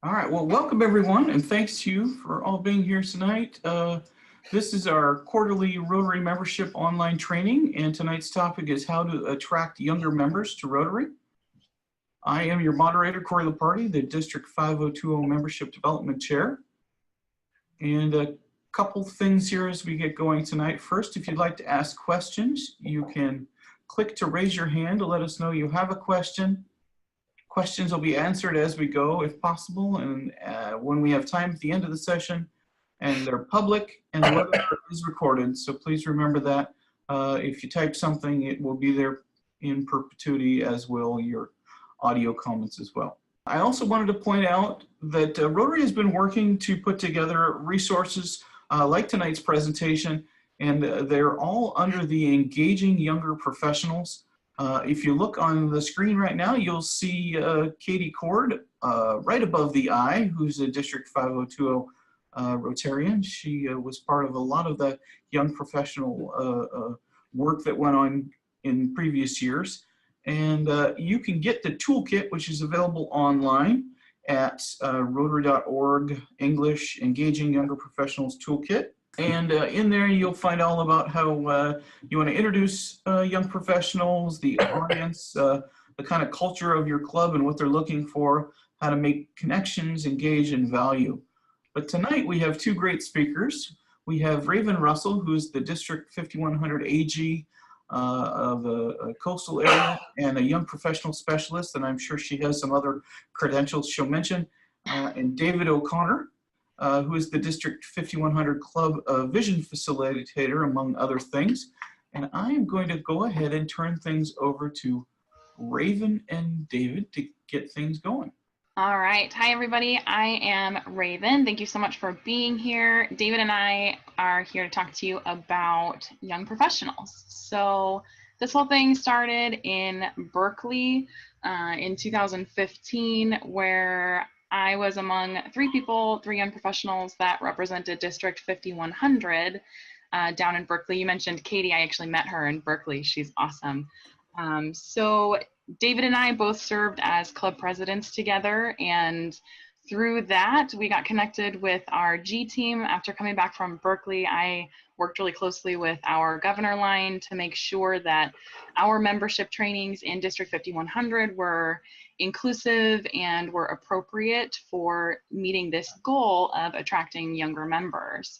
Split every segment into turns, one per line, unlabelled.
All right, well, welcome everyone, and thanks to you for all being here tonight. This is our quarterly Rotary membership online training, and tonight's topic is how to attract younger members to Rotary. I am your moderator, Corey Leparty, the District 5020 Membership Development Chair. And a couple things here as we get going tonight. First, if you'd like to ask questions, you can click to raise your hand to let us know you have a question. Questions will be answered as we go if possible, and when we have time at the end of the session, and they're public and the webinar is recorded, so please remember that. If you type something, it will be there in perpetuity, as will your audio comments as well. I also wanted to point out that Rotary has been working to put together resources like tonight's presentation, and they're all under the Engaging Younger Professionals. If you look on the screen right now, you'll see Katie Cord right above the I, who's a District 5020 Rotarian. She was part of a lot of the young professional work that went on in previous years. And you can get the toolkit, which is available online at rotary.org English Engaging Younger Professionals Toolkit. And in there, you'll find all about how you want to introduce young professionals, the audience, the kind of culture of your club and what they're looking for, how to make connections, engage, and value. But tonight, we have two great speakers. We have Raven Russel, who's the District 5100 AG of a coastal area and a young professional specialist, and I'm sure she has some other credentials she'll mention, and David O'Connor, who is the District 5100 Club Vision Facilitator, among other things. And I am going to go ahead and turn things over to Raven and David to get things going.
All right. Hi, everybody. I am Raven. Thank you so much for being here. David and I are here to talk to you about young professionals. So this whole thing started in Berkeley in 2015, where I was among three young professionals that represented District 5100 down in Berkeley. You mentioned Katie. I actually met her in Berkeley. She's awesome. So David and I both served as club presidents together, and through that, we got connected with our G team. After coming back from Berkeley, I worked really closely with our governor line to make sure that our membership trainings in District 5100 were inclusive and were appropriate for meeting this goal of attracting younger members.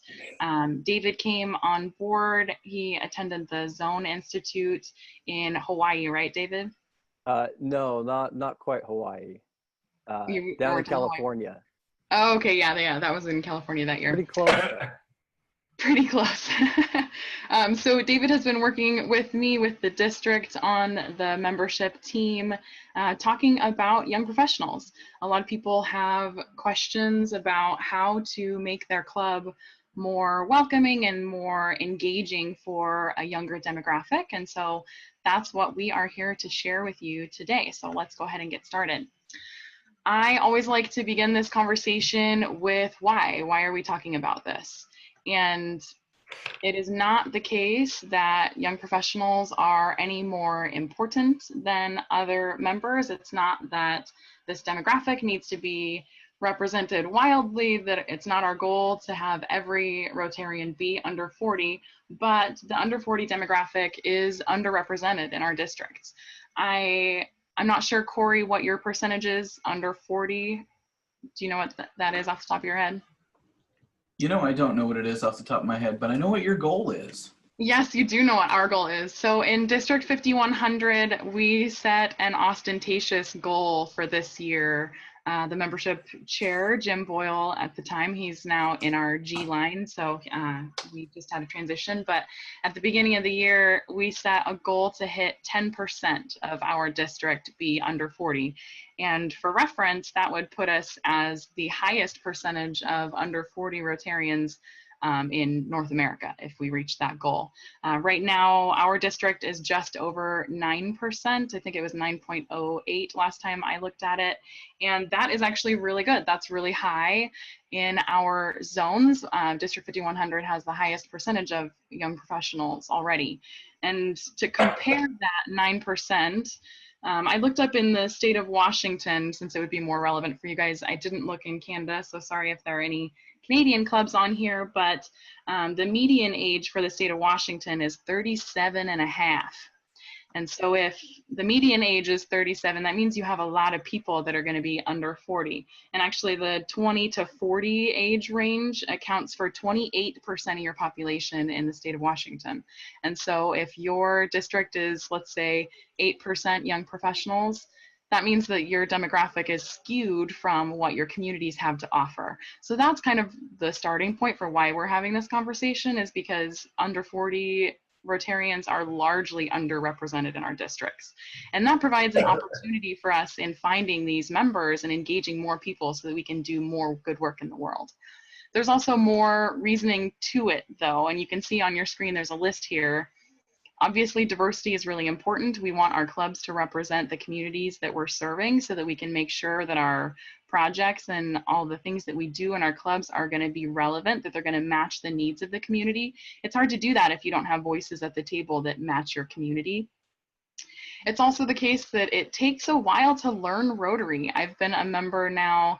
David came on board. He attended the Zone Institute in Hawaii, right, David?
No, not quite Hawaii. Down in California.
Oh, okay, yeah, that was in California that year.
Pretty close.
Pretty close. So David has been working with me, with the district, on the membership team, talking about young professionals. A lot of people have questions about how to make their club more welcoming and more engaging for a younger demographic. And so that's what we are here to share with you today. So let's go ahead and get started. I always like to begin this conversation with why. Why are we talking about this? And it is not the case that young professionals are any more important than other members. It's not that this demographic needs to be represented wildly, that it's not our goal to have every Rotarian be under 40, but the under 40 demographic is underrepresented in our districts. I'm not sure, Corey, what your percentage is under 40. Do you know what that is off the top of your head?
You know, I don't know what it is off the top of my head, but I know what your goal is.
Yes, you do know what our goal is. So in District 5100, we set an ostentatious goal for this year. The membership chair, Jim Boyle, at the time, he's now in our G line, so we just had a transition. But at the beginning of the year, we set a goal to hit 10% of our district be under 40. And for reference, that would put us as the highest percentage of under 40 Rotarians in North America if we reach that goal. Right now, our district is just over 9%. I think it was 9.08 last time I looked at it. And that is actually really good. That's really high in our zones. District 5100 has the highest percentage of young professionals already. And to compare that 9% I looked up in the state of Washington, since it would be more relevant for you guys. I didn't look in Canada, so sorry if there are any Canadian clubs on here, but the median age for the state of Washington is 37 and a half. And so if the median age is 37, that means you have a lot of people that are going to be under 40. And actually the 20 to 40 age range accounts for 28% of your population in the state of Washington. And so if your district is, let's say, 8% young professionals, that means that your demographic is skewed from what your communities have to offer. So that's kind of the starting point for why we're having this conversation, is because under 40 Rotarians are largely underrepresented in our districts. And that provides an opportunity for us in finding these members and engaging more people so that we can do more good work in the world. There's also more reasoning to it though, and you can see on your screen there's a list here. Obviously, diversity is really important. We want our clubs to represent the communities that we're serving so that we can make sure that our projects and all the things that we do in our clubs are going to be relevant, that they're going to match the needs of the community. It's hard to do that if you don't have voices at the table that match your community. It's also the case that it takes a while to learn Rotary. I've been a member now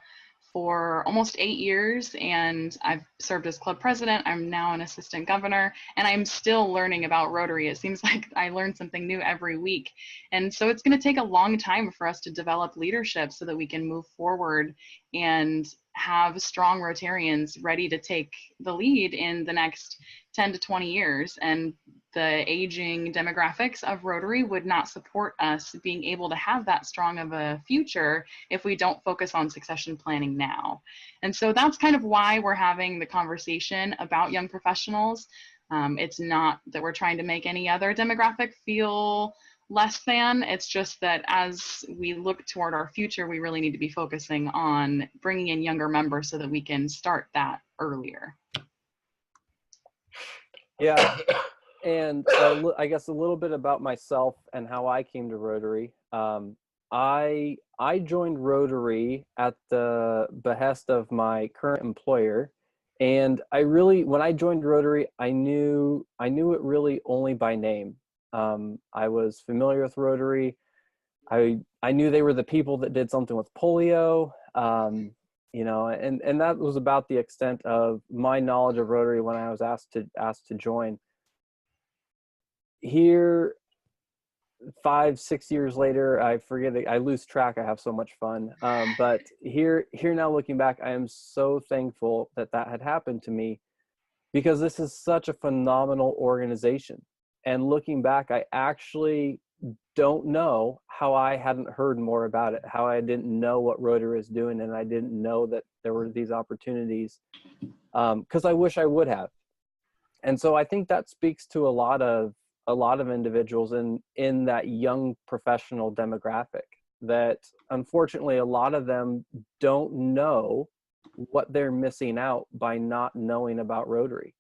for almost 8 years, and I've served as club president. I'm now an assistant governor, and I'm still learning about Rotary. It seems like I learn something new every week. And so it's going to take a long time for us to develop leadership so that we can move forward and have strong Rotarians ready to take the lead in the next 10 to 20 years. And the aging demographics of Rotary would not support us being able to have that strong of a future if we don't focus on succession planning now. And so that's kind of why we're having the conversation about young professionals. It's not that we're trying to make any other demographic feel less than. It's just that as we look toward our future, we really need to be focusing on bringing in younger members so that we can start that earlier.
Yeah. And I guess a little bit about myself and how I came to Rotary. I joined Rotary at the behest of my current employer, and when I joined Rotary, I knew it really only by name. I was familiar with Rotary. I knew they were the people that did something with polio, you know, and that was about the extent of my knowledge of Rotary when I was asked to join. Here, 5-6 years later, I forget it, I lose track. I have so much fun. But here now, looking back, I am so thankful that had happened to me, because this is such a phenomenal organization. And looking back, I actually don't know how I hadn't heard more about it, how I didn't know what Rotary is doing, and I didn't know that there were these opportunities, because I wish I would have. And so I think that speaks to a lot of individuals in that young professional demographic, that unfortunately a lot of them don't know what they're missing out by not knowing about Rotary.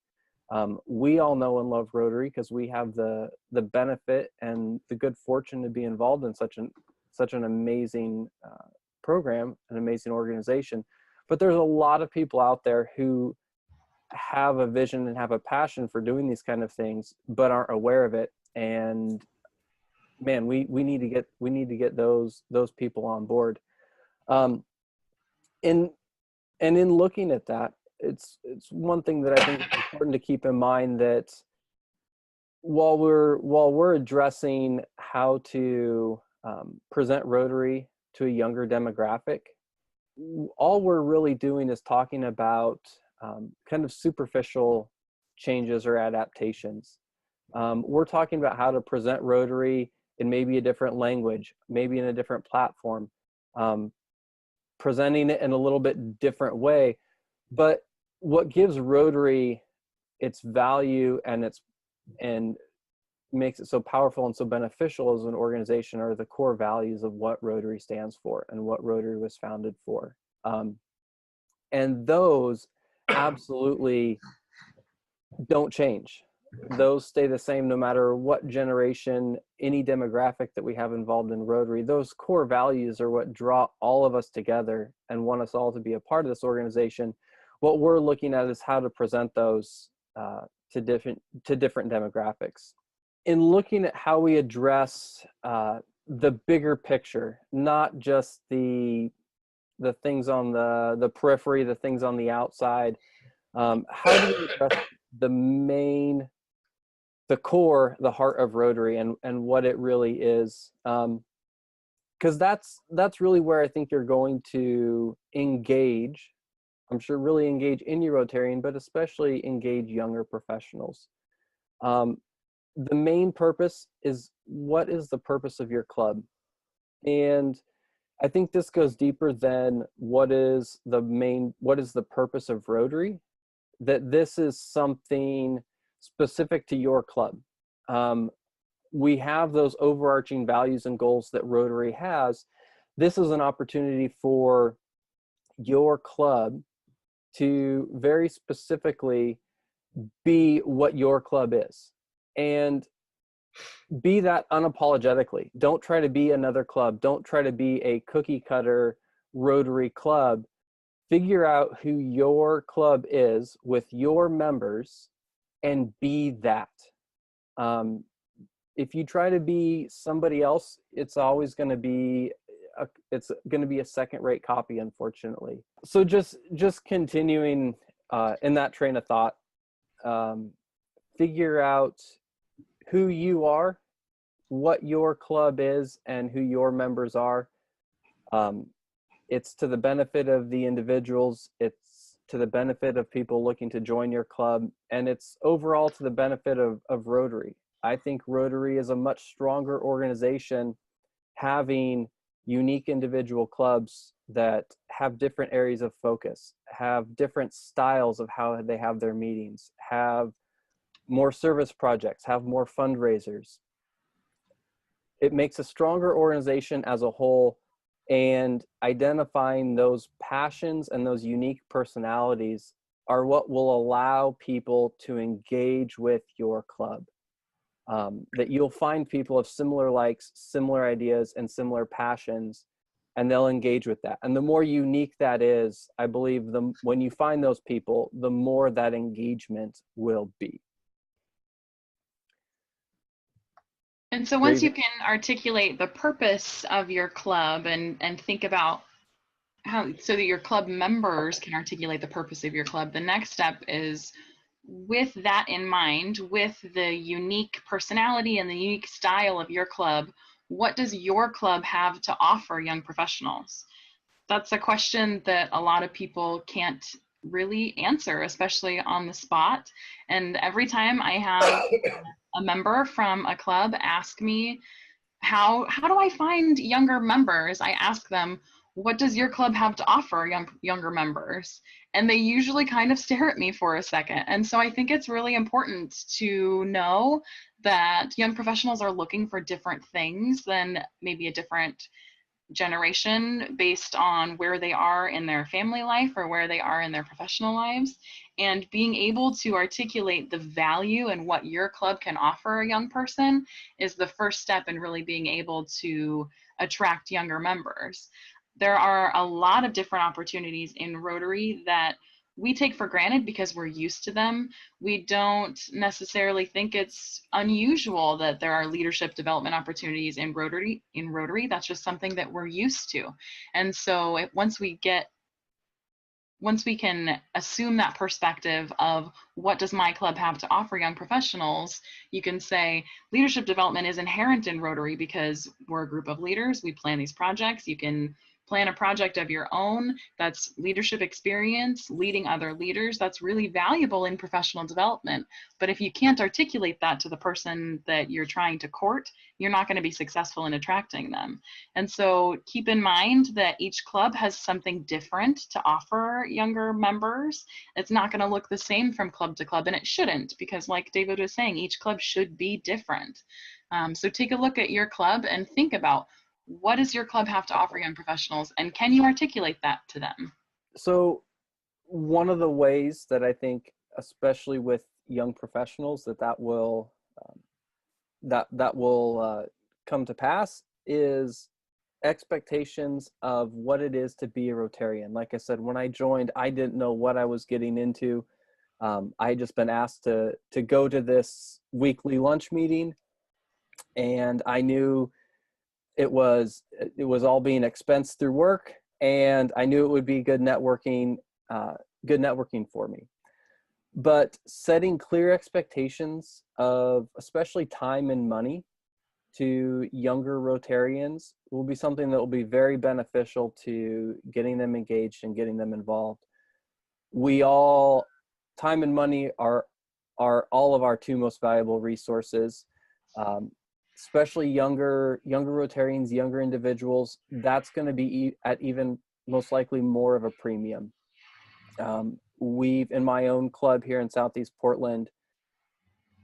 We all know and love Rotary because we have the benefit and the good fortune to be involved in such an amazing program, an amazing organization. But there's a lot of people out there who have a vision and have a passion for doing these kind of things, but aren't aware of it. And man, we need to get those people on board. In looking at that, it's one thing that I think is important to keep in mind, that while we're addressing how to present Rotary to a younger demographic, all we're really doing is talking about kind of superficial changes or adaptations. We're talking about how to present Rotary in maybe a different language, maybe in a different platform, presenting it in a little bit different way. But what gives Rotary its value and makes it so powerful and so beneficial as an organization are the core values of what Rotary stands for and what Rotary was founded for. And those absolutely don't change. Those stay the same no matter what generation, any demographic that we have involved in Rotary. Those core values are what draw all of us together and want us all to be a part of this organization. What we're looking at is how to present those to different demographics. In looking at how we address the bigger picture, not just the things on the periphery, the things on the outside. How do you address the core, the heart of Rotary, and what it really is? Because that's really where I think you're going to engage. I'm sure really engage any Rotarian, but especially engage younger professionals. The main purpose is, what is the purpose of your club? And I think this goes deeper than what is the purpose of Rotary, that this is something specific to your club. We have those overarching values and goals that Rotary has. This is an opportunity for your club to very specifically be what your club is, and be that unapologetically. Don't try to be another club. Don't try to be a cookie cutter Rotary club. Figure out who your club is with your members and be that. If you try to be somebody else, it's always going to be a second-rate copy, unfortunately. So just continuing in that train of thought, figure out who you are, what your club is, and who your members are. It's to the benefit of the individuals. It's to the benefit of people looking to join your club, and it's overall to the benefit of Rotary. I think Rotary is a much stronger organization having unique individual clubs that have different areas of focus, have different styles of how they have their meetings, have more service projects, have more fundraisers. It makes a stronger organization as a whole, and identifying those passions and those unique personalities are what will allow people to engage with your club. That you'll find people of similar likes, similar ideas, and similar passions, and they'll engage with that. And the more unique that is, I believe when you find those people, the more that engagement will be.
And so once you can articulate the purpose of your club and think about how, so that your club members can articulate the purpose of your club, the next step is, with that in mind, with the unique personality and the unique style of your club, what does your club have to offer young professionals? That's a question that a lot of people can't really answer, especially on the spot. And every time I have a member from a club ask me, how do I find younger members? I ask them, what does your club have to offer younger members? And they usually kind of stare at me for a second. And so I think it's really important to know that young professionals are looking for different things than maybe a different generation based on where they are in their family life or where they are in their professional lives. And being able to articulate the value and what your club can offer a young person is the first step in really being able to attract younger members. There are a lot of different opportunities in Rotary that we take for granted because we're used to them. We don't necessarily think it's unusual that there are leadership development opportunities in Rotary. That's just something that we're used to. And so once we can assume that perspective of what does my club have to offer young professionals, you can say leadership development is inherent in Rotary because we're a group of leaders. We plan these projects. You can plan a project of your own. That's leadership experience, leading other leaders. That's really valuable in professional development. But if you can't articulate that to the person that you're trying to court, you're not going to be successful in attracting them. And so keep in mind that each club has something different to offer younger members. It's not going to look the same from club to club, and it shouldn't, because like David was saying, each club should be different. So take a look at your club and think about, what does your club have to offer young professionals, and can you articulate that to them?
So one of the ways that I think, especially with young professionals, that will come to pass is expectations of what it is to be a Rotarian. Like I said, when I joined, I didn't know what I was getting into. I had just been asked to go to this weekly lunch meeting, and I knew it was all being expensed through work, and I knew it would be good networking for me. But setting clear expectations of especially time and money to younger Rotarians will be something that will be very beneficial to getting them engaged and getting them involved. Time and money are all of our two most valuable resources, especially younger Rotarians, younger individuals. That's going to be at even most likely more of a premium. In my own club here in Southeast Portland,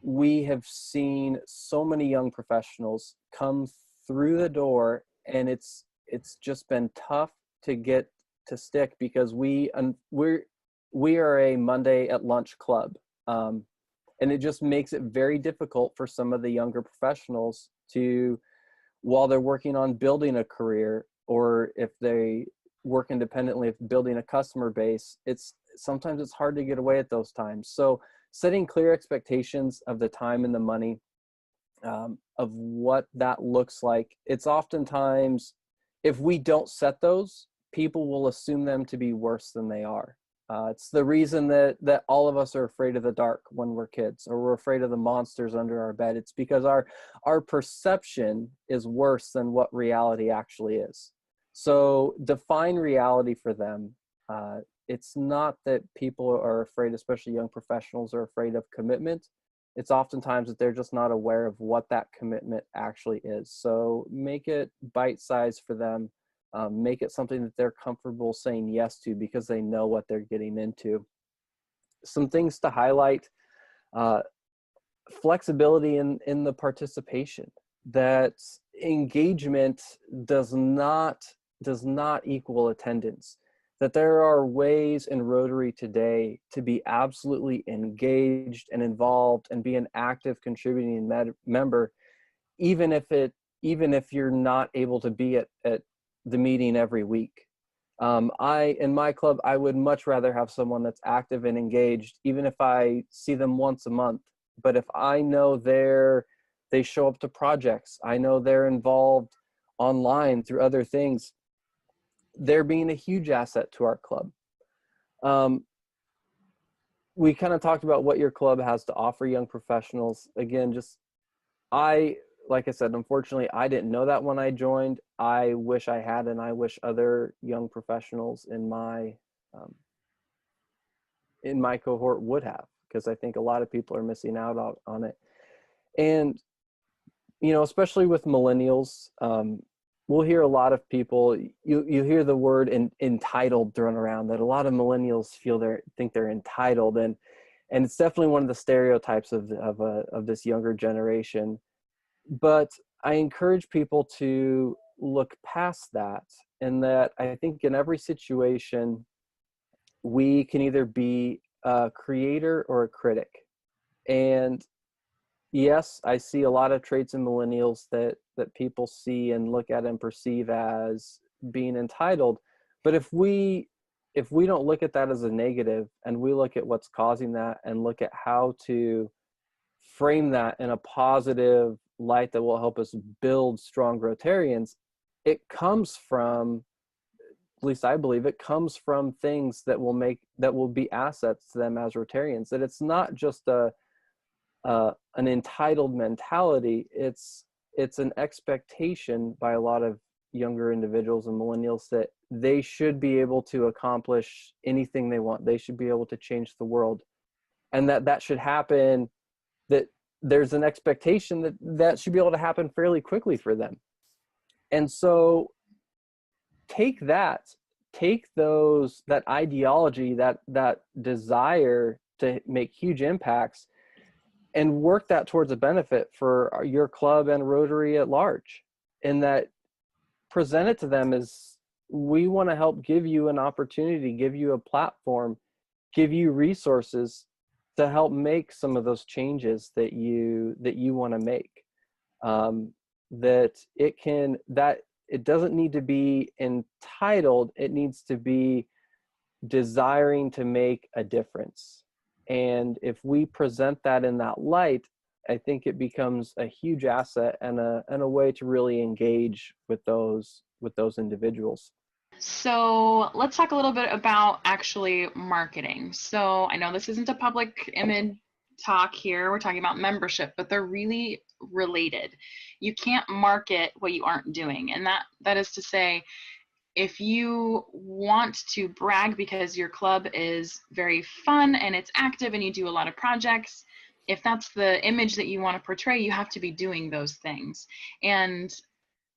we have seen so many young professionals come through the door, and it's just been tough to get to stick, because we are a Monday at lunch club. And it just makes it very difficult for some of the younger professionals to, while they're working on building a career, or if they work independently, if building a customer base, sometimes it's hard to get away at those times. So setting clear expectations of the time and the money, of what that looks like. It's oftentimes, if we don't set those, people will assume them to be worse than they are. It's the reason that all of us are afraid of the dark when we're kids, or we're afraid of the monsters under our bed. It's because our perception is worse than what reality actually is. So define reality for them. It's not that people are afraid, especially young professionals, are afraid of commitment. It's oftentimes that they're just not aware of what that commitment actually is. So make it bite-sized for them. Make it something that they're comfortable saying yes to, because they know what they're getting into. Some things to highlight: flexibility in the participation. That engagement does not equal attendance. That there are ways in Rotary today to be absolutely engaged and involved and be an active contributing member, even if you're not able to be at the meeting every week. In my club, I would much rather have someone that's active and engaged, even if I see them once a month. But if I know they show up to projects, I know they're involved online through other things, they're being a huge asset to our club. We kind of talked about what your club has to offer young professionals. Again, like I said, unfortunately, I didn't know that when I joined. I wish I had, and I wish other young professionals in my cohort would have, because I think a lot of people are missing out on it. And, especially with millennials, we'll hear a lot of people, you hear the word entitled thrown around, that a lot of millennials think they're entitled. And it's definitely one of the stereotypes of this younger generation. But I encourage people to look past that, and that I think in every situation, we can either be a creator or a critic. And yes, I see a lot of traits in millennials that people see and look at and perceive as being entitled. But if we don't look at that as a negative, and we look at what's causing that, and look at how to frame that in a positive light that will help us build strong Rotarians, it comes from, at least I believe, it comes from things that will be assets to them as Rotarians. That it's not just an entitled mentality. It's an expectation by a lot of younger individuals and millennials that they should be able to accomplish anything they want. They should be able to change the world, and that should happen. That there's an expectation that should be able to happen fairly quickly for them. And so take that ideology, that desire to make huge impacts, and work that towards a benefit for your club and Rotary at large. And that present it to them as, we want to help give you an opportunity, give you a platform, give you resources to help make some of those changes that you want to make. That it doesn't need to be entitled, it needs to be desiring to make a difference. And if we present that in that light, I think it becomes a huge asset and a way to really engage with those individuals.
So let's talk a little bit about actually marketing. So I know this isn't a public image talk here, we're talking about membership, but they're really related. You can't market what you aren't doing. And that is to say, if you want to brag because your club is very fun and it's active and you do a lot of projects, if that's the image that you want to portray, you have to be doing those things. And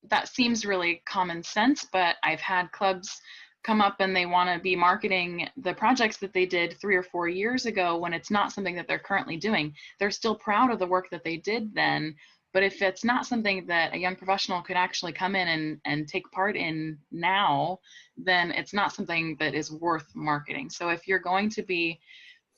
that seems really common sense, but I've had clubs come up and they want to be marketing the projects that they did 3 or 4 years ago when it's not something that they're currently doing. They're still proud of the work that they did then, but if it's not something that a young professional could actually come in and take part in now, then it's not something that is worth marketing. So if you're going to be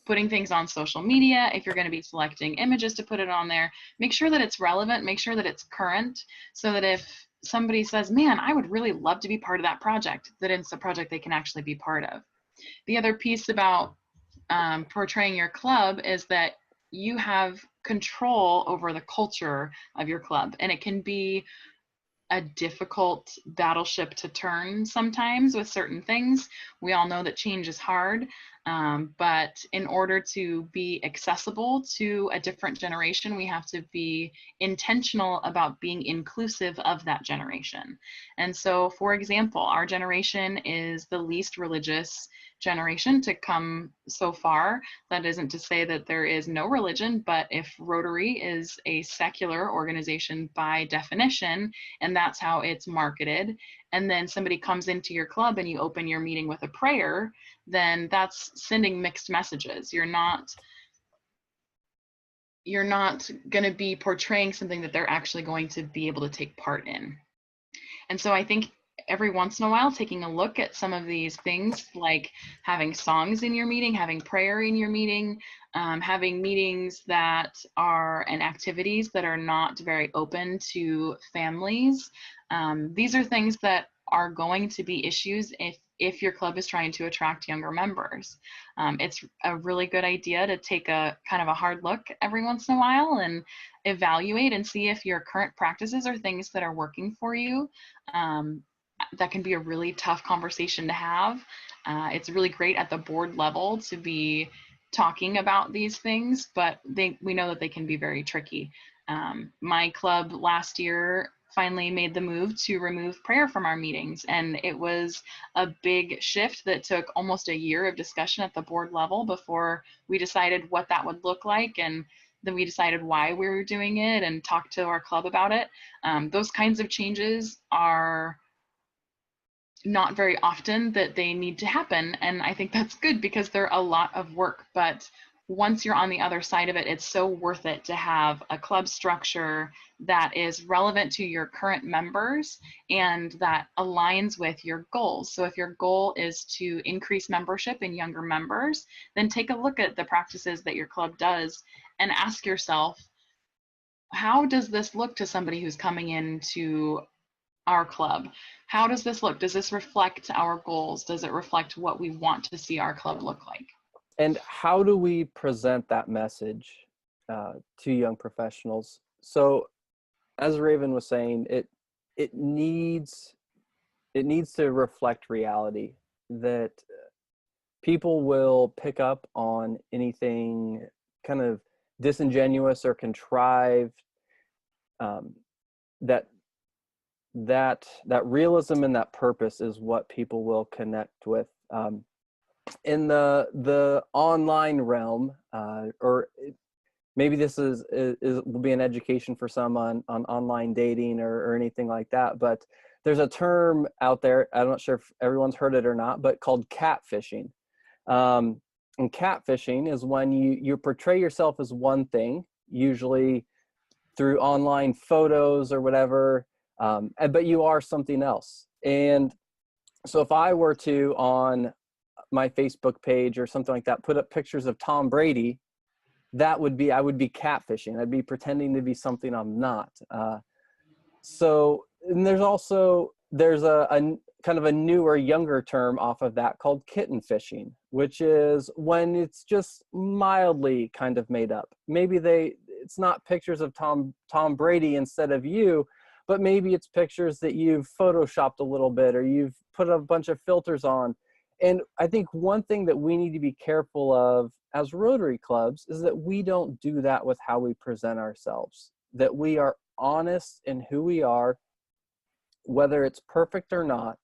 putting things on social media, if you're going to be selecting images to put it on there, make sure that it's relevant, make sure that it's current, so that if somebody says, man, I would really love to be part of that project, that it's a project they can actually be part of. The other piece about portraying your club is that you have control over the culture of your club, and it can be a difficult battleship to turn sometimes with certain things. We all know that change is hard, but in order to be accessible to a different generation, we have to be intentional about being inclusive of that generation. And so, for example, our generation is the least religious generation to come so far. That isn't to say that there is no religion, but if Rotary is a secular organization by definition, and that's how it's marketed, and then somebody comes into your club and you open your meeting with a prayer, then that's sending mixed messages. You're not going to be portraying something that they're actually going to be able to take part in. And so I think every once in a while, taking a look at some of these things, like having songs in your meeting, having prayer in your meeting, having meetings that are and activities that are not very open to families. These are things that are going to be issues if your club is trying to attract younger members. It's a really good idea to take a kind of a hard look every once in a while and evaluate and see if your current practices are things that are working for you. That can be a really tough conversation to have. It's really great at the board level to be talking about these things, but we know that they can be very tricky. My club last year finally made the move to remove prayer from our meetings, and it was a big shift that took almost a year of discussion at the board level before we decided what that would look like, and then we decided why we were doing it and talked to our club about it. Those kinds of changes are not very often that they need to happen, and I think that's good because they're a lot of work, but once you're on the other side of it, it's so worth it to have a club structure that is relevant to your current members and that aligns with your goals. So if your goal is to increase membership in younger members, then take a look at the practices that your club does and ask yourself, how does this look to somebody who's coming into our club? How does this look? Does this reflect our goals? Does it reflect what we want to see our club look like?
And how do we present that message to young professionals? So as Raven was saying, it needs to reflect reality, that people will pick up on anything kind of disingenuous or contrived, that realism and that purpose is what people will connect with. In the online realm, or maybe this will be an education for some on online dating or anything like that, but there's a term out there, I'm not sure if everyone's heard it or not, but called catfishing. And catfishing is when you portray yourself as one thing, usually through online photos or whatever, but you are something else. And so if I were to, on my Facebook page or something like that, put up pictures of Tom Brady, I would be catfishing. I'd be pretending to be something I'm not. So, and there's a kind of a newer, younger term off of that called kitten fishing, which is when it's just mildly kind of made up. Maybe it's not pictures of Tom Brady instead of you, but maybe it's pictures that you've photoshopped a little bit, or you've put a bunch of filters on. And I think one thing that we need to be careful of as Rotary clubs is that we don't do that with how we present ourselves, that we are honest in who we are, whether it's perfect or not,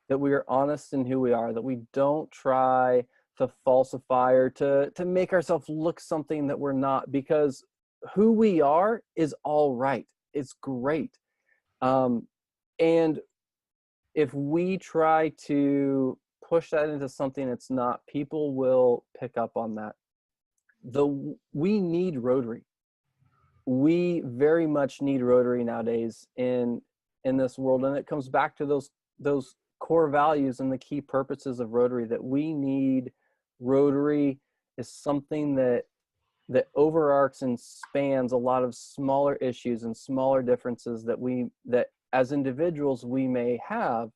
that we are honest in who we are, that we don't try to falsify or to make ourselves look something that we're not, because who we are is all right. It's great. And if we try to push that into something it's not, people will pick up on that. We need Rotary. We very much need Rotary nowadays in this world, and it comes back to those core values and the key purposes of Rotary, that we need Rotary is something that overarches and spans a lot of smaller issues and smaller differences that as individuals we may have,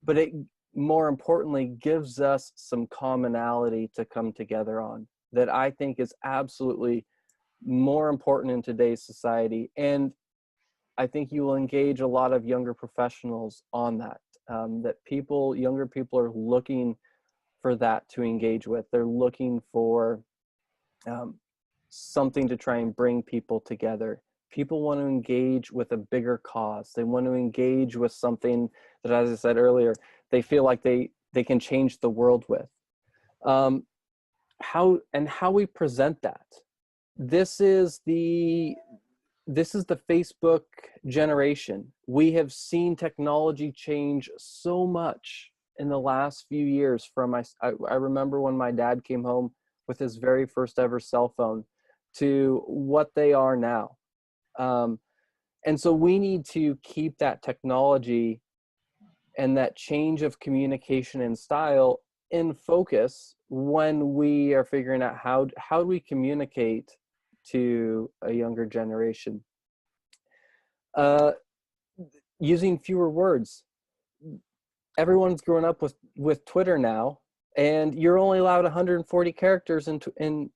but it more importantly gives us some commonality to come together on, that I think is absolutely more important in today's society. And I think you will engage a lot of younger professionals on that, that younger people are looking for that to engage with. They're looking for something to try and bring people together. People want to engage with a bigger cause. They want to engage with something that, as I said earlier, they feel like they can change the world with. How we present that. This is the Facebook generation. We have seen technology change so much in the last few years. I remember when my dad came home with his very first ever cell phone to what they are now. And so we need to keep that technology and that change of communication and style in focus when we are figuring out how do we communicate to a younger generation. Using fewer words. Everyone's grown up with Twitter now, and you're only allowed 140 characters on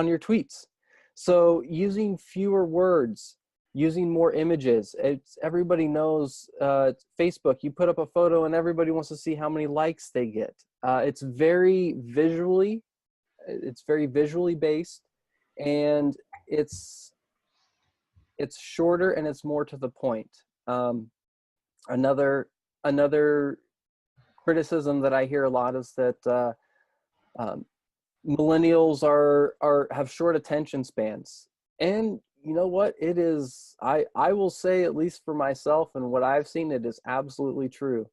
your tweets. So using fewer words, using more images. Everybody knows Facebook. You put up a photo and everybody wants to see how many likes they get. It's very visually based, and it's shorter and it's more to the point. Another criticism that I hear a lot is that millennials have short attention spans. And you know what? It is, I will say, at least for myself and what I've seen, it is absolutely true.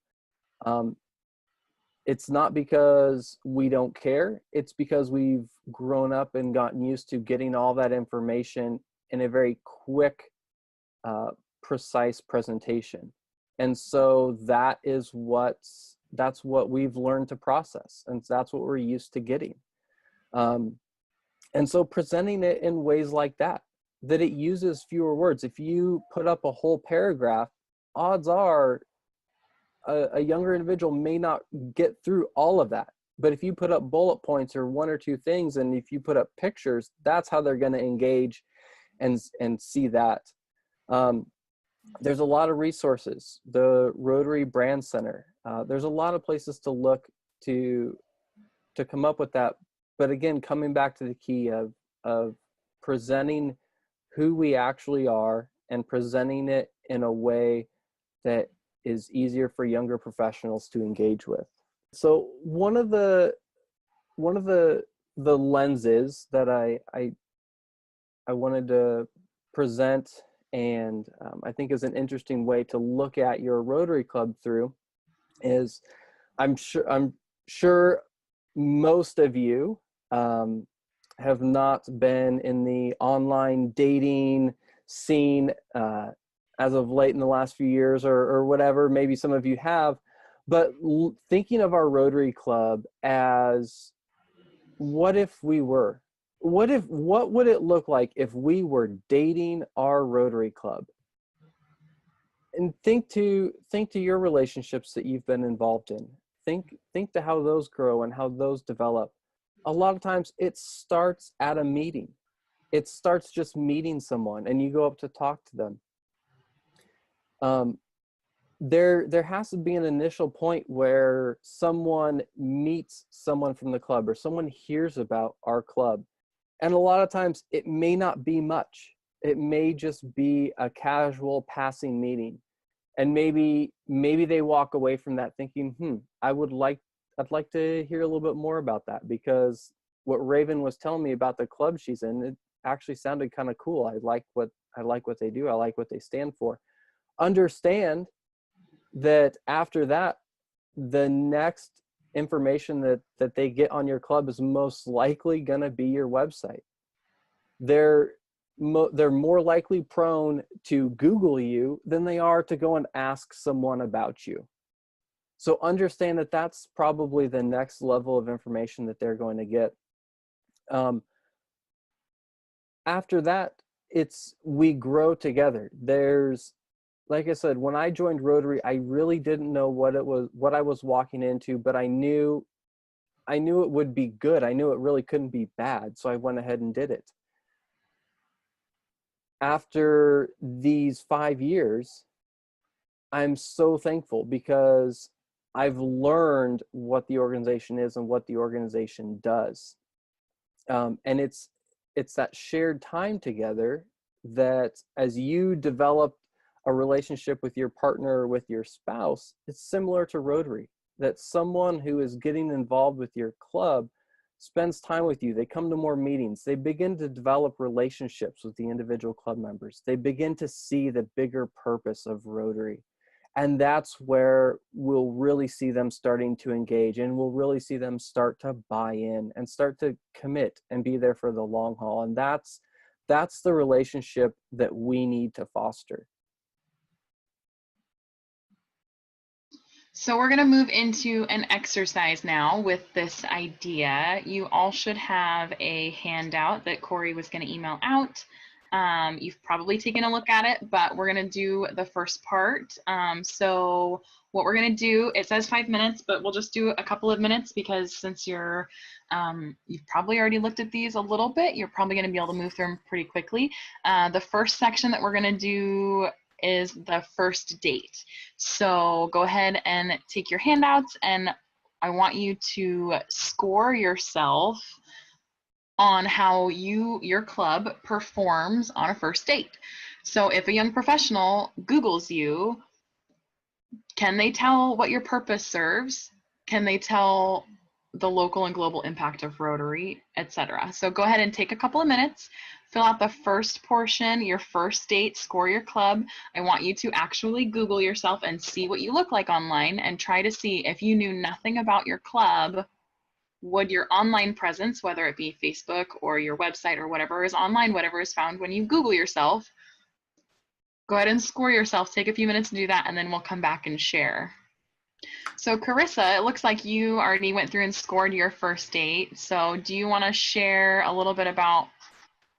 It's not because we don't care. It's because we've grown up and gotten used to getting all that information in a very quick, precise presentation. And so that's what we've learned to process. And that's what we're used to getting. And so presenting it in ways like that it uses fewer words. If you put up a whole paragraph, odds are a younger individual may not get through all of that. But if you put up bullet points or one or two things, and if you put up pictures, that's how they're going to engage and see that. There's a lot of resources. The Rotary Brand Center. There's a lot of places to look to come up with that. But again, coming back to the key of presenting who we actually are and presenting it in a way that is easier for younger professionals to engage with. So one of the lenses that I wanted to present, and I think is an interesting way to look at your Rotary Club through, is I'm sure most of you have not been in the online dating scene as of late in the last few years or whatever. Maybe some of you have, but thinking of our Rotary Club as what would it look like if we were dating our Rotary Club? And think to your relationships that you've been involved in. Think to how those grow and how those develop. A lot of times it starts at a meeting. it starts just meeting someone and you go up to talk to them. There has to be an initial point where someone meets someone from the club or someone hears about our club. And a lot of times it may not be much. It may just be a casual passing meeting. And maybe they walk away from that thinking, I'd like to hear a little bit more about that, because what Raven was telling me about the club she's in, it actually sounded kind of cool. I like what they do. I like what they stand for. Understand that after that, the next information that they get on your club is most likely going to be your website. They're more likely prone to Google you than they are to go and ask someone about you. So understand that that's probably the next level of information that they're going to get. After that, we grow together. Like I said, when I joined Rotary, I really didn't know what I was walking into, but I knew it would be good. I knew it really couldn't be bad. So I went ahead and did it. After these 5 years, I'm so thankful because I've learned what the organization is and what the organization does. And it's that shared time together that as you develop a relationship with your partner or with your spouse, it's similar to Rotary, that someone who is getting involved with your club spends time with you. They come to more meetings. They begin to develop relationships with the individual club members. They begin to see the bigger purpose of Rotary. And that's where we'll really see them starting to engage, and we'll really see them start to buy in and start to commit and be there for the long haul. And that's the relationship that we need to foster.
So we're going to move into an exercise now with this idea. You all should have a handout that Corey was going to email out. You've probably taken a look at it, but we're going to do the first part. So what we're going to do, it says 5 minutes, but we'll just do a couple of minutes because since you've probably already looked at these a little bit, you're probably going to be able to move through them pretty quickly. The first section that we're going to do is the first date. So go ahead and take your handouts, and I want you to score yourself on how your club performs on a first date. So if a young professional Googles you, can they tell what your purpose serves? Can they tell the local and global impact of Rotary, etc.? So go ahead and take a couple of minutes, fill out the first portion, your first date, score your club. I want you to actually Google yourself and see what you look like online and try to see if you knew nothing about your club, would your online presence, whether it be Facebook or your website or whatever is online, whatever is found when you Google yourself, go ahead and score yourself. Take a few minutes to do that, and then we'll come back and share. So Carissa, it looks like you already went through and scored your first date. So do you want to share a little bit about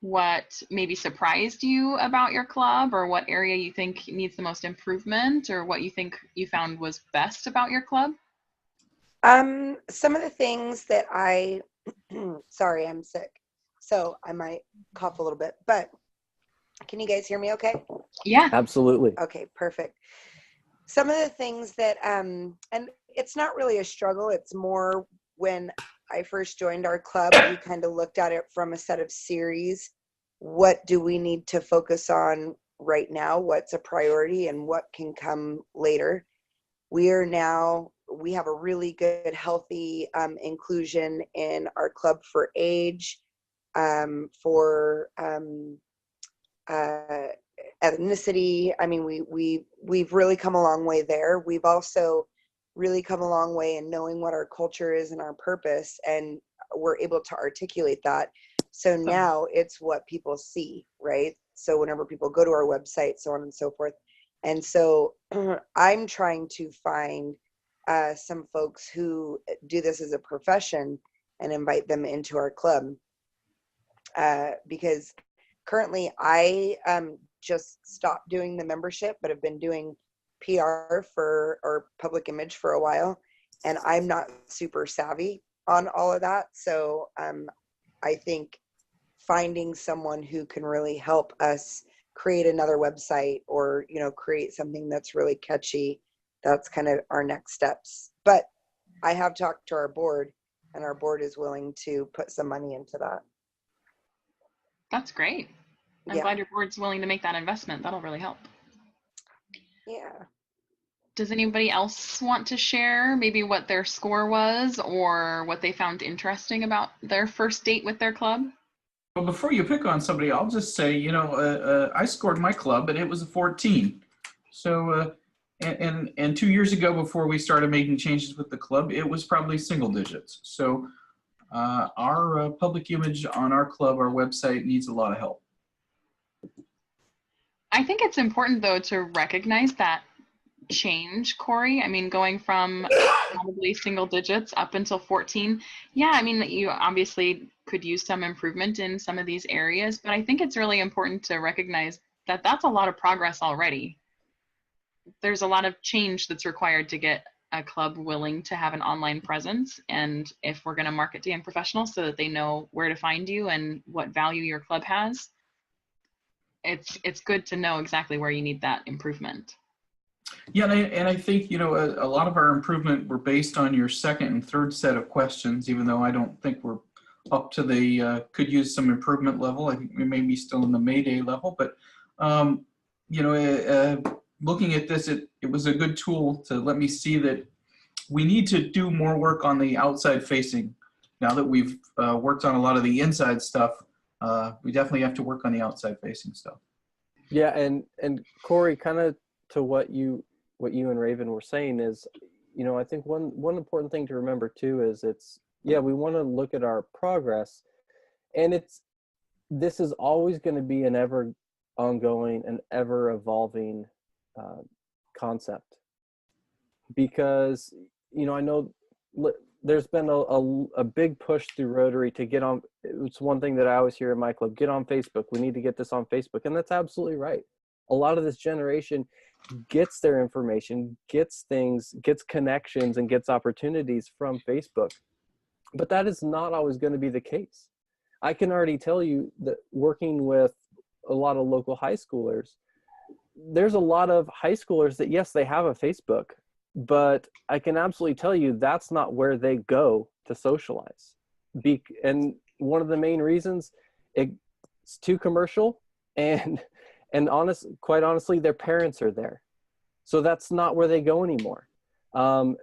what maybe surprised you about your club, or what area you think needs the most improvement, or what you think you found was best about your club?
Some of the things that sorry, I'm sick, so I might cough a little bit, but can you guys hear me okay?
Yeah.
Absolutely.
Okay, perfect. Some of the things that, and it's not really a struggle, it's more when I first joined our club, we kind of looked at it from a set of series. What do we need to focus on right now? What's a priority and what can come later? We have a really good, healthy inclusion in our club for age, for ethnicity. I mean, we've really come a long way there. We've also really come a long way in knowing what our culture is and our purpose, and we're able to articulate that. So now it's what people see, right? So whenever people go to our website, so on and so forth. And so I'm trying to find some folks who do this as a profession and invite them into our club. Because currently I just stopped doing the membership, but have been doing PR or public image for a while. And I'm not super savvy on all of that. So I think finding someone who can really help us create another website or, create something that's really catchy. That's kind of our next steps. But I have talked to our board, and our board is willing to put some money into that.
That's great. I'm glad your board's willing to make that investment. That'll really help.
Yeah.
Does anybody else want to share maybe what their score was or what they found interesting about their first date with their club?
Well, before you pick on somebody, I'll just say, I scored my club and it was a 14. So, and 2 years ago, before we started making changes with the club, it was probably single digits. So our public image on our club, our website, needs a lot of help.
I think it's important, though, to recognize that change, Corey. I mean, going from probably single digits up until 14. Yeah, I mean, you obviously could use some improvement in some of these areas, but I think it's really important to recognize that that's a lot of progress already. There's a lot of change that's required to get a club willing to have an online presence. And if we're going to market to young professionals so that they know where to find you and what value your club has, it's good to know exactly where you need that improvement.
Yeah, and I think, a lot of our improvement were based on your second and third set of questions, even though I don't think we're up to the could use some improvement level. I think we may be still in the Mayday level, but, looking at this, it was a good tool to let me see that we need to do more work on the outside facing. Now that we've worked on a lot of the inside stuff, we definitely have to work on the outside facing stuff.
Yeah, and Corey, kind of to what you and Raven were saying is, I think one important thing to remember too is we want to look at our progress, and this is always going to be an ever ongoing and ever evolving concept, because I know there's been a big push through Rotary to get on. It's one thing that I always hear in my club: get on Facebook. We need to get this on Facebook, and that's absolutely right. A lot of this generation gets their information, gets things, gets connections, and gets opportunities from Facebook. But that is not always going to be the case. I can already tell you that working with a lot of local high schoolers, there's a lot of high schoolers that, yes, they have a Facebook, but I can absolutely tell you that's not where they go to socialize. And one of the main reasons, it's too commercial, and quite honestly, their parents are there. So that's not where they go anymore.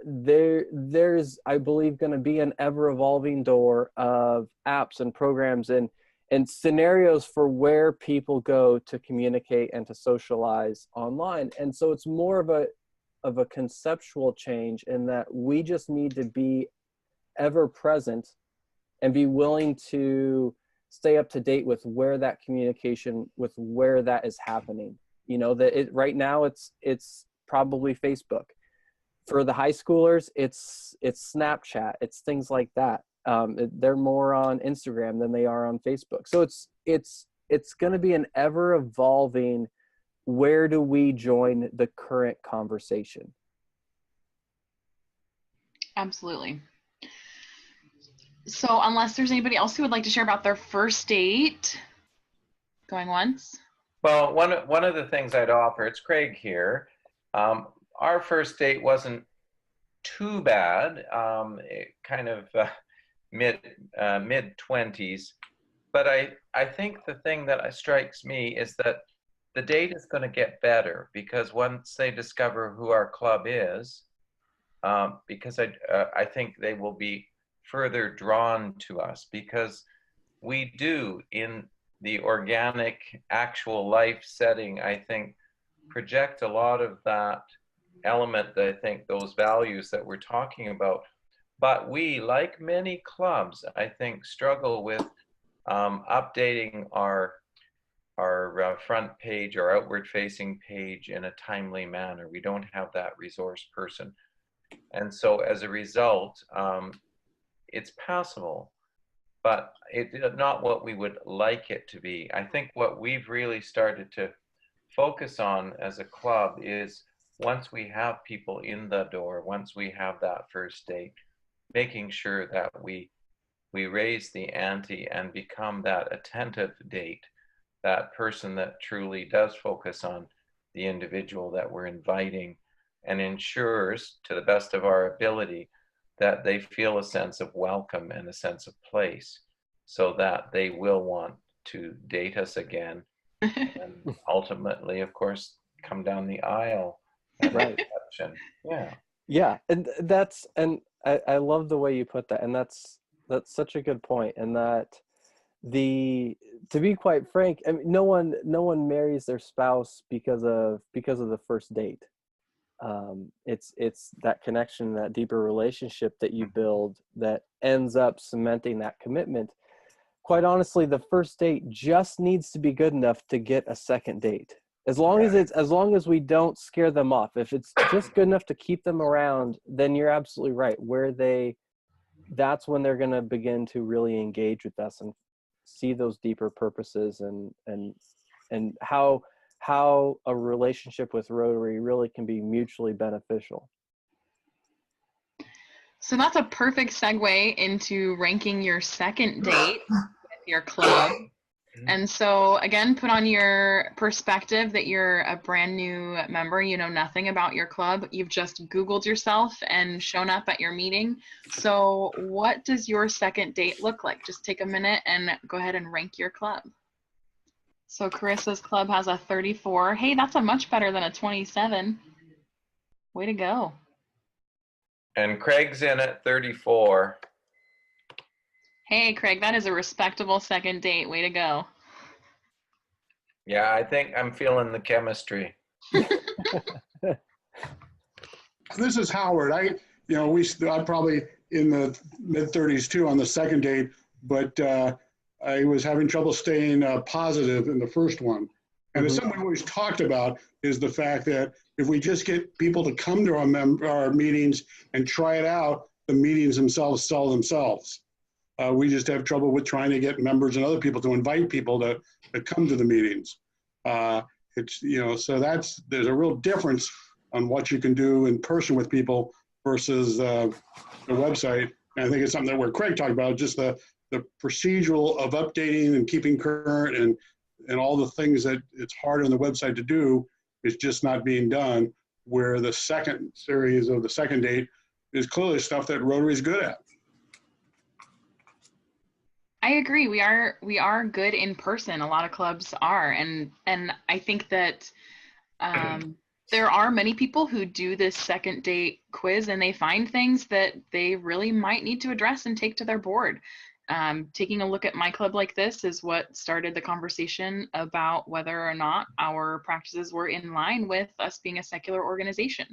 There's, I believe, going to be an ever-evolving door of apps and programs and scenarios for where people go to communicate and to socialize online. And so it's more of a conceptual change in that we just need to be ever present and be willing to stay up to date with where that communication, with where that is happening. Right now it's probably Facebook. For the high schoolers, it's Snapchat, it's things like that. They're more on Instagram than they are on Facebook. So it's going to be an ever evolving, where do we join the current conversation?
Absolutely. So unless there's anybody else who would like to share about their first date, going once.
Well, one of the things I'd offer, it's Craig here. Our first date wasn't too bad, kind of mid-20s. But I think the thing that strikes me is that the date is going to get better, because once they discover who our club is, because I think they will be further drawn to us, because we do, in the organic, actual life setting, I think, project a lot of that element, that I think, those values that we're talking about. But we, like many clubs, I think, struggle with updating our front page, our outward facing page in a timely manner. We don't have that resource person. And so as a result, it's passable, but it's not what we would like it to be. I think what we've really started to focus on as a club is, once we have people in the door, once we have that first date, making sure that we we raise the ante and become that attentive date, that person that truly does focus on the individual that we're inviting, and ensures to the best of our ability that they feel a sense of welcome and a sense of place, so that they will want to date us again and ultimately, of course, come down the aisle.
Right.
Yeah.
Yeah, and I love the way you put that, and that's such a good point. And that to be quite frank, I mean, no one marries their spouse because of the first date. It's that connection, that deeper relationship that you build that ends up cementing that commitment. Quite honestly, the first date just needs to be good enough to get a second date. As long as we don't scare them off. If it's just good enough to keep them around, then you're absolutely right. That's when they're going to begin to really engage with us and see those deeper purposes and how a relationship with Rotary really can be mutually beneficial.
So that's a perfect segue into ranking your second date with your club. And so again, put on your perspective that you're a brand new member, you know nothing about your club, you've just Googled yourself and shown up at your meeting. So what does your second date look like? Just take a minute and go ahead and rank your club. So Carissa's club has a 34. Hey, that's a much better than a 27. Way to go.
And Craig's in at 34.
Hey, Craig, that is a respectable second date. Way to go.
Yeah, I think I'm feeling the chemistry.
This is Howard. I'm probably in the mid-30s too on the second date, but I was having trouble staying positive in the first one. And it's something we always talked about, is the fact that if we just get people to come to our meetings and try it out, the meetings themselves sell themselves. We just have trouble with trying to get members and other people to invite people to come to the meetings. So there's a real difference on what you can do in person with people versus the website. And I think it's something that where Craig talked about, just the procedural of updating and keeping current and all the things that it's hard on the website to do is just not being done, where the second series of the second date is clearly stuff that Rotary is good at.
I agree. We are good in person. A lot of clubs are, and I think that there are many people who do this second date quiz and they find things that they really might need to address and take to their board. Taking a look at my club like this is what started the conversation about whether or not our practices were in line with us being a secular organization.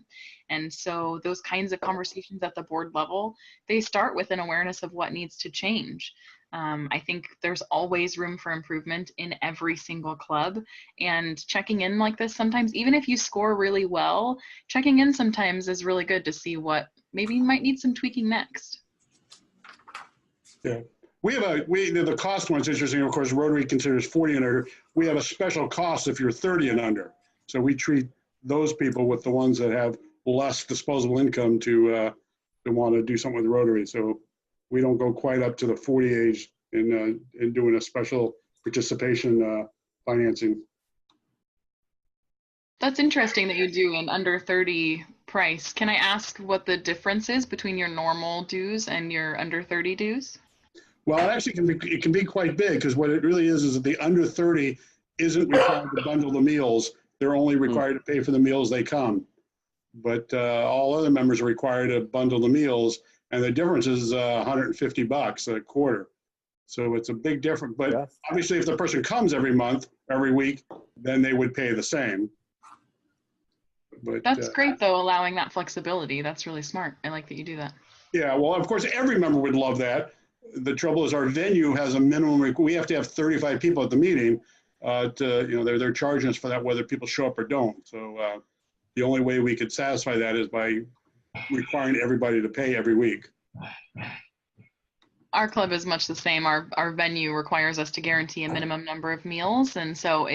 And so those kinds of conversations at the board level, they start with an awareness of what needs to change. I think there's always room for improvement in every single club, and checking in like this sometimes, even if you score really well, checking in sometimes is really good to see what maybe you might need some tweaking next.
Yeah. The cost one's interesting. Of course, Rotary considers 40 and under. We have a special cost if you're 30 and under. So we treat those people with the ones that have less disposable income to want to do something with Rotary. So we don't go quite up to the 40 age in doing a special participation financing.
That's interesting that you do an under 30 price. Can I ask what the difference is between your normal dues and your under 30 dues?
Well, it actually can be quite big, because what it really is that the under 30 isn't required to bundle the meals. They're only required to pay for the meals they come. But all other members are required to bundle the meals, and the difference is $150 a quarter. So it's a big difference. But obviously, if the person comes every month, every week, then they would pay the same. But
that's great, though, allowing that flexibility. That's really smart. I like that you do that.
Yeah, well, of course, every member would love that. The trouble is our venue has a minimum. We have to have 35 people at the meeting. They're charging us for that whether people show up or don't. So the only way we could satisfy that is by requiring everybody to pay every week.
Our club is much the same. Our venue requires us to guarantee a minimum number of meals, and so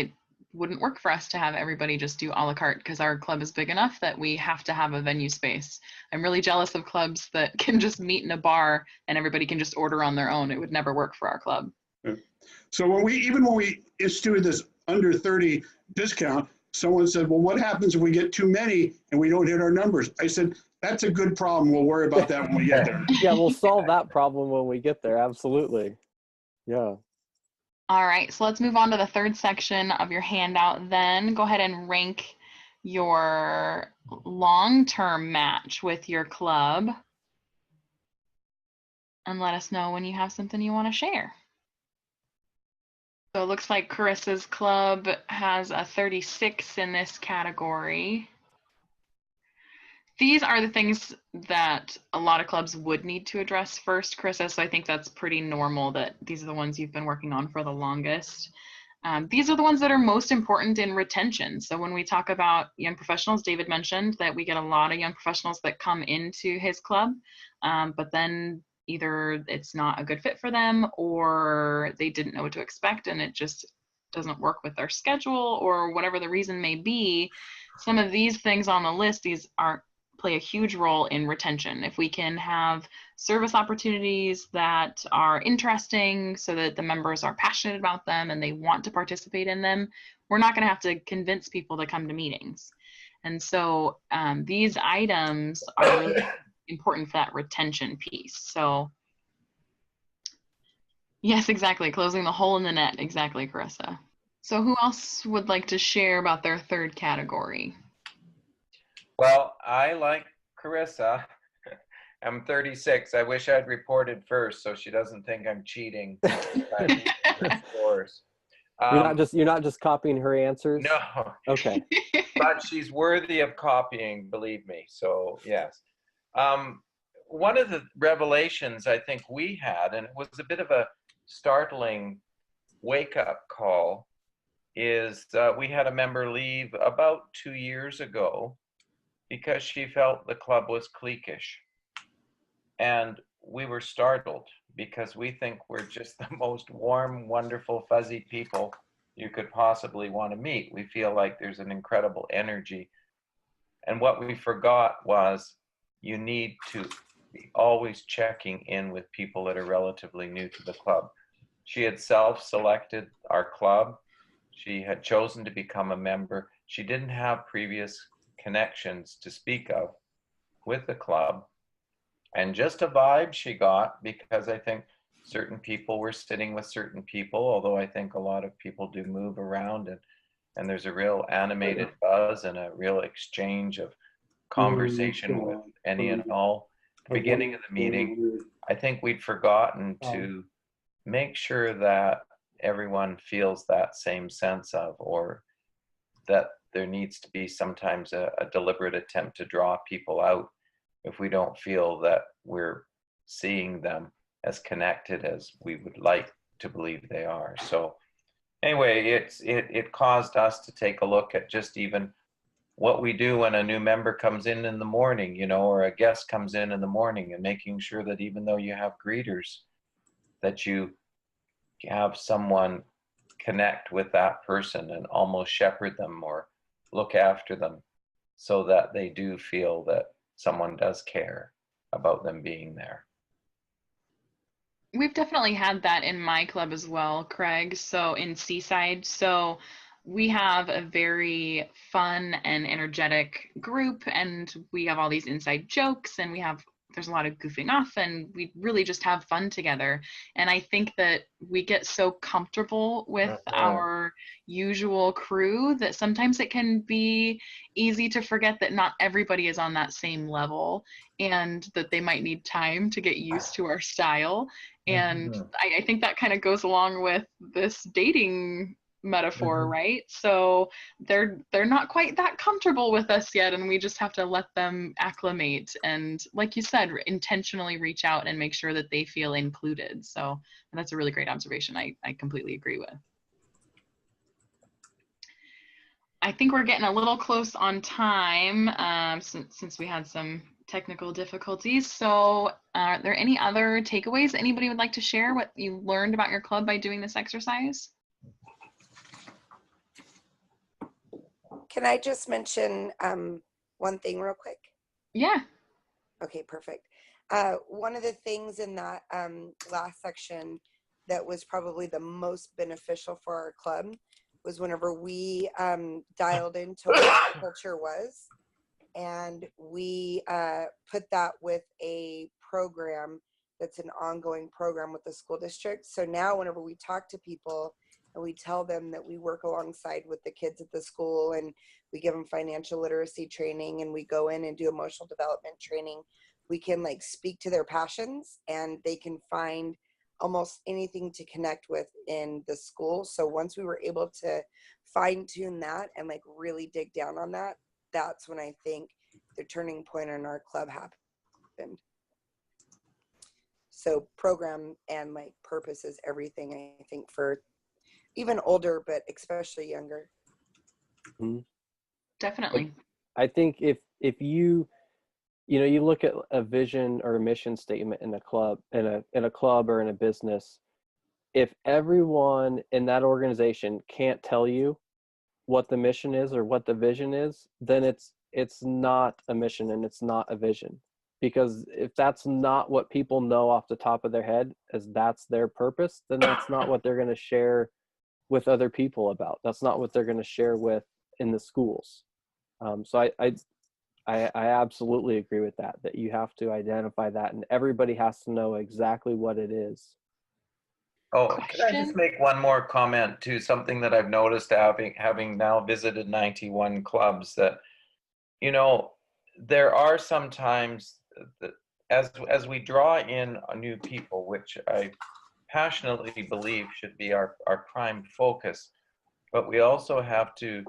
wouldn't work for us to have everybody just do a la carte, because our club is big enough that we have to have a venue space. I'm really jealous of clubs that can just meet in a bar and everybody can just order on their own. It would never work for our club.
So when we instituted this under 30 discount, someone said, well, what happens if we get too many and we don't hit our numbers? I said, that's a good problem. We'll worry about that when we get there.
Yeah, we'll solve that problem when we get there. Absolutely. Yeah.
All right, so let's move on to the third section of your handout then. Go ahead and rank your long-term match with your club and let us know when you have something you want to share. So it looks like Carissa's club has a 36 in this category. These are the things that a lot of clubs would need to address first, Carissa, so I think that's pretty normal that these are the ones you've been working on for the longest. These are the ones that are most important in retention. So when we talk about young professionals, David mentioned that we get a lot of young professionals that come into his club, but then either it's not a good fit for them or they didn't know what to expect and it just doesn't work with their schedule or whatever the reason may be. Some of these things on the list, these play a huge role in retention. If we can have service opportunities that are interesting so that the members are passionate about them and they want to participate in them, we're not going to have to convince people to come to meetings. And so these items are really important for that retention piece. So yes, exactly. Closing the hole in the net. Exactly, Carissa. So who else would like to share about their third category? Well,
I like Carissa. I'm 36. I wish I'd reported first so she doesn't think I'm cheating.
You're not just copying her answers?
No.
Okay.
But she's worthy of copying, believe me. So yes. One of the revelations I think we had, and it was a bit of a startling wake-up call, is we had a member leave about 2 years ago because she felt the club was cliquish. And we were startled because we think we're just the most warm, wonderful, fuzzy people you could possibly want to meet. We feel like there's an incredible energy. And what we forgot was you need to be always checking in with people that are relatively new to the club. She had self-selected our club. She had chosen to become a member. She didn't have previous connections to speak of with the club, and just a vibe she got, because I think certain people were sitting with certain people, although I think a lot of people do move around, and there's a real animated buzz and a real exchange of conversation with any and all. At the beginning of the meeting, I think we'd forgotten to make sure that everyone feels that same sense of, or that there needs to be sometimes a deliberate attempt to draw people out if we don't feel that we're seeing them as connected as we would like to believe they are. So anyway, it caused us to take a look at just even what we do when a new member comes in the morning, you know, or a guest comes in the morning, and making sure that even though you have greeters, that you have someone connect with that person and almost shepherd them or look after them so that they do feel that someone does care about them being there.
We've definitely had that in my club as well, Craig. So in Seaside, so we have a very fun and energetic group, and we have all these inside jokes, and there's a lot of goofing off, and we really just have fun together. And I think that we get so comfortable with our usual crew that sometimes it can be easy to forget that not everybody is on that same level, and that they might need time to get used to our style. And I think that kind of goes along with this dating metaphor, right? So they're not quite that comfortable with us yet, and we just have to let them acclimate, and like you said, intentionally reach out and make sure that they feel included. So that's a really great observation. I completely agree with. I think we're getting a little close on time since we had some technical difficulties. So are there any other takeaways anybody would like to share, what you learned about your club by doing this exercise?
Can I just mention one thing real quick?
Yeah.
Okay, perfect. One of the things in that last section that was probably the most beneficial for our club was whenever we dialed into what culture was, and we put that with a program that's an ongoing program with the school district. So now whenever we talk to people and we tell them that we work alongside with the kids at the school, and we give them financial literacy training, and we go in and do emotional development training, we can like speak to their passions, and they can find almost anything to connect with in the school. So once we were able to fine tune that and like really dig down on that, that's when I think the turning point in our club happened. So program and like purpose is everything, I think, for even older, but especially younger.
Mhm.
Definitely.
I think if you you look at a vision or a mission statement in a club, in a club or in a business, if everyone in that organization can't tell you what the mission is or what the vision is, then it's not a mission and it's not a vision. Because if that's not what people know off the top of their head as that's their purpose, then that's not what they're going to share with other people about. That's not what they're going to share with in the schools. So I absolutely agree with that, that you have to identify that and everybody has to know exactly what it is.
Oh, can I just make one more comment to something that I've noticed having now visited 91 clubs, that, there are sometimes that as we draw in new people, which I passionately believe should be our prime focus, but we also have to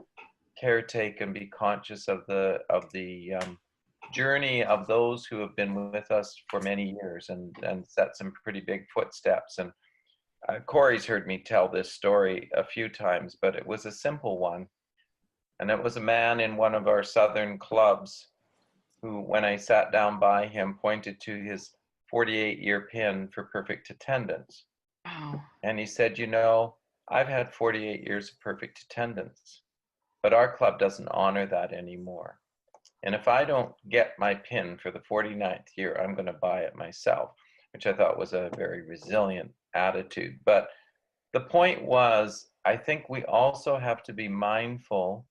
caretake and be conscious of the journey of those who have been with us for many years and set some pretty big footsteps. And Corey's heard me tell this story a few times, but it was a simple one. And it was a man in one of our southern clubs who, when I sat down by him, pointed to his 48-year pin for perfect attendance.
Wow.
And he said, I've had 48 years of perfect attendance, but our club doesn't honor that anymore. And if I don't get my pin for the 49th year, I'm going to buy it myself, which I thought was a very resilient attitude. But the point was, I think we also have to be mindful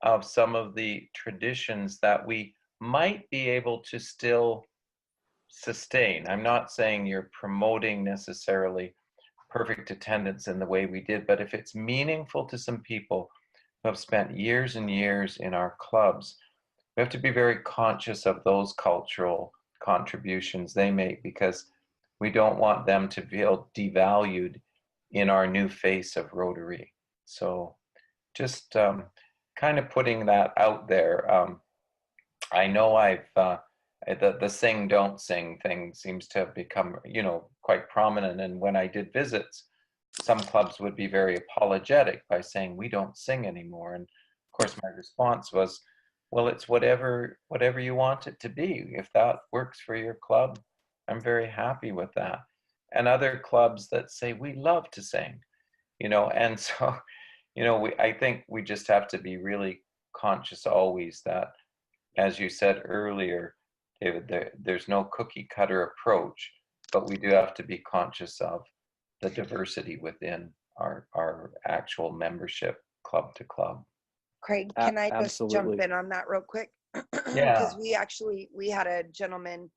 of some of the traditions that we might be able to still sustain. I'm not saying you're promoting necessarily perfect attendance in the way we did, but if it's meaningful to some people who have spent years and years in our clubs, we have to be very conscious of those cultural contributions they make, because we don't want them to feel devalued in our new face of Rotary. So just kind of putting that out there. I know the sing don't sing thing seems to have become quite prominent, and when I did visits, some clubs would be very apologetic by saying we don't sing anymore. And of course my response was, well, it's whatever you want it to be. If that works for your club, I'm very happy with that. And other clubs that say we love to sing, and so I think we just have to be really conscious always that, as you said earlier, David, there's no cookie cutter approach, but we do have to be conscious of the diversity within our actual membership, club to club.
Craig, can I just jump
Absolutely.
in on that real quick?
Yeah.
Because we had a gentleman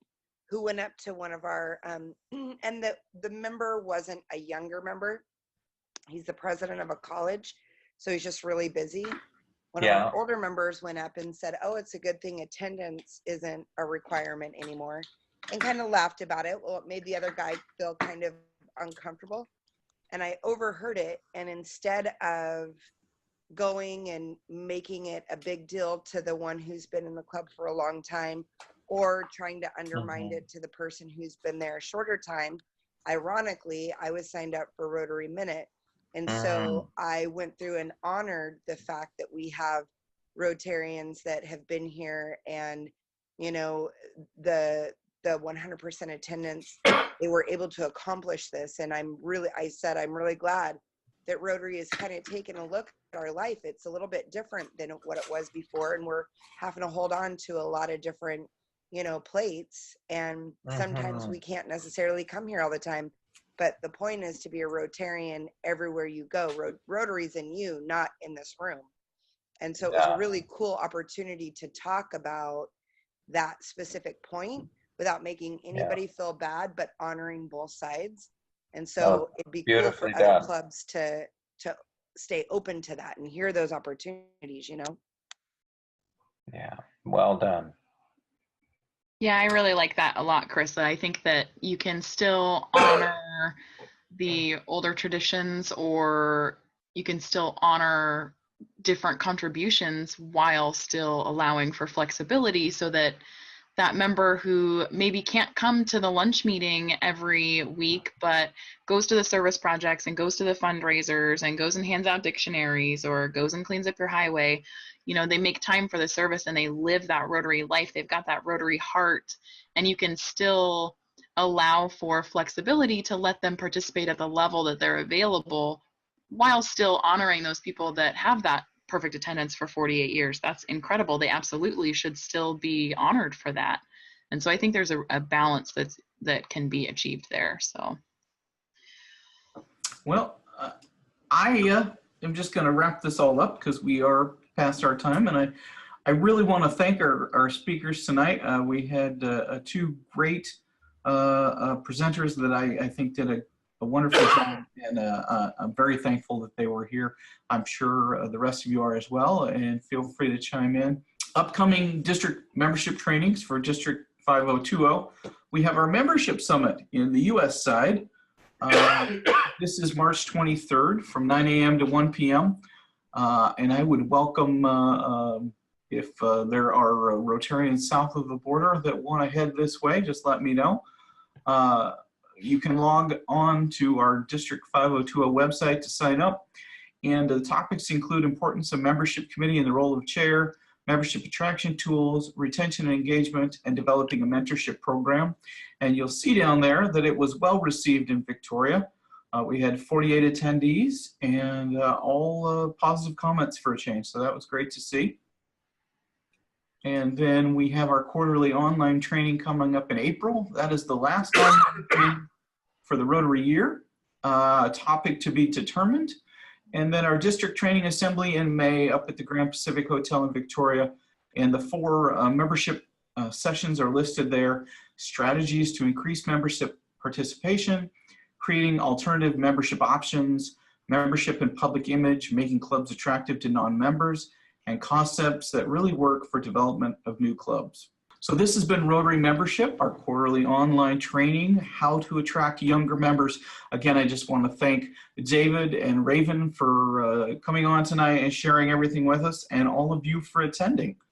who went up to one of our, and the member wasn't a younger member. He's the president of a college, so he's just really busy. One of our older members went up and said, oh, it's a good thing attendance isn't a requirement anymore, and kind of laughed about it. Well, it made the other guy feel kind of uncomfortable. And I overheard it, and instead of going and making it a big deal to the one who's been in the club for a long time, or trying to undermine it to the person who's been there a shorter time, ironically, I was signed up for Rotary Minute. And so I went through and honored the fact that we have Rotarians that have been here, and, the 100% attendance, they were able to accomplish this. And I'm really glad that Rotary is kind of taking a look at our life. It's a little bit different than what it was before, and we're having to hold on to a lot of different, you know, plates, and sometimes we can't necessarily come here all the time. But the point is to be a Rotarian everywhere you go. Rotary's in you, not in this room. And so it was a really cool opportunity to talk about that specific point without making anybody feel bad, but honoring both sides. And so it'd be cool for other clubs to stay open to that and hear those opportunities, you know?
Yeah, well done.
Yeah, I really like that a lot, Carissa. I think that you can still honor the older traditions, or you can still honor different contributions while still allowing for flexibility, so that that member who maybe can't come to the lunch meeting every week, but goes to the service projects and goes to the fundraisers and goes and hands out dictionaries or goes and cleans up your highway, you know, they make time for the service and they live that Rotary life. They've got that Rotary heart, and you can still allow for flexibility to let them participate at the level that they're available, while still honoring those people that have that perfect attendance for 48 years. That's incredible. They absolutely should still be honored for that. And so I think there's a balance that can be achieved there. So.
Well, I am just going to wrap this all up because we are past our time, and I really want to thank our speakers tonight. We had two great presenters that I think did a wonderful job, and I'm very thankful that they were here. I'm sure the rest of you are as well, and feel free to chime in. Upcoming district membership trainings for District 5020. We have our membership summit in the U.S. side. This is March 23rd from 9 a.m. to 1 p.m. And I would welcome, if there are Rotarians south of the border that want to head this way, just let me know. You can log on to our District 5020 website to sign up. And the topics include importance of membership committee and the role of chair, membership attraction tools, retention and engagement, and developing a mentorship program. And you'll see down there that it was well received in Victoria. We had 48 attendees and all positive comments for a change. So that was great to see. And then we have our quarterly online training coming up in April. That is the last online training for the Rotary year. Topic to be determined. And then our district training assembly in May up at the Grand Pacific Hotel in Victoria. And the 4 membership sessions are listed there. Strategies to increase membership participation, creating alternative membership options, membership and public image, making clubs attractive to non-members, and concepts that really work for development of new clubs. So this has been Rotary Membership, our quarterly online training, how to attract younger members. Again, I just want to thank David and Raven for coming on tonight and sharing everything with us, and all of you for attending.